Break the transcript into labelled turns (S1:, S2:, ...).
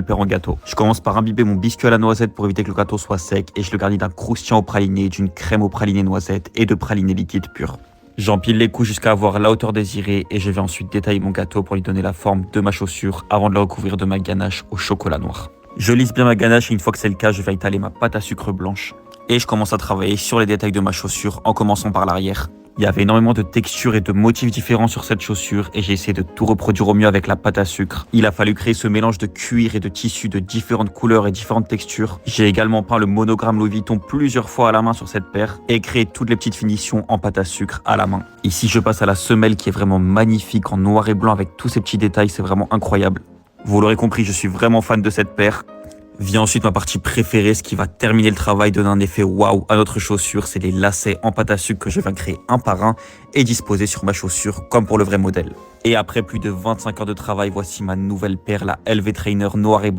S1: le faire en gâteau. Je commence par imbiber mon biscuit à la noisette pour éviter que le gâteau soit sec et je le garnis d'un croustillant au praliné, d'une crème au praliné noisette et de praliné liquide pur. J'empile les couches jusqu'à avoir la hauteur désirée et je vais ensuite détailler mon gâteau pour lui donner la forme de ma chaussure avant de le recouvrir de ma ganache au chocolat noir. Je lisse bien ma ganache et une fois que c'est le cas, je vais étaler ma pâte à sucre blanche et je commence à travailler sur les détails de ma chaussure en commençant par l'arrière. Il y avait énormément de textures et de motifs différents sur cette chaussure et j'ai essayé de tout reproduire au mieux avec la pâte à sucre. Il a fallu créer ce mélange de cuir et de tissu de différentes couleurs et différentes textures. J'ai également peint le monogramme Louis Vuitton plusieurs fois à la main sur cette paire et créé toutes les petites finitions en pâte à sucre à la main. Ici, je passe à la semelle qui est vraiment magnifique en noir et blanc avec tous ces petits détails, c'est vraiment incroyable. Vous l'aurez compris, je suis vraiment fan de cette paire. Vient ensuite ma partie préférée, ce qui va terminer le travail, donner un effet waouh à notre chaussure. C'est les lacets en pâte à sucre que je viens créer un par un et disposer sur ma chaussure comme pour le vrai modèle. Et après plus de 25 heures de travail, voici ma nouvelle paire, la LV Trainer noir et blanc.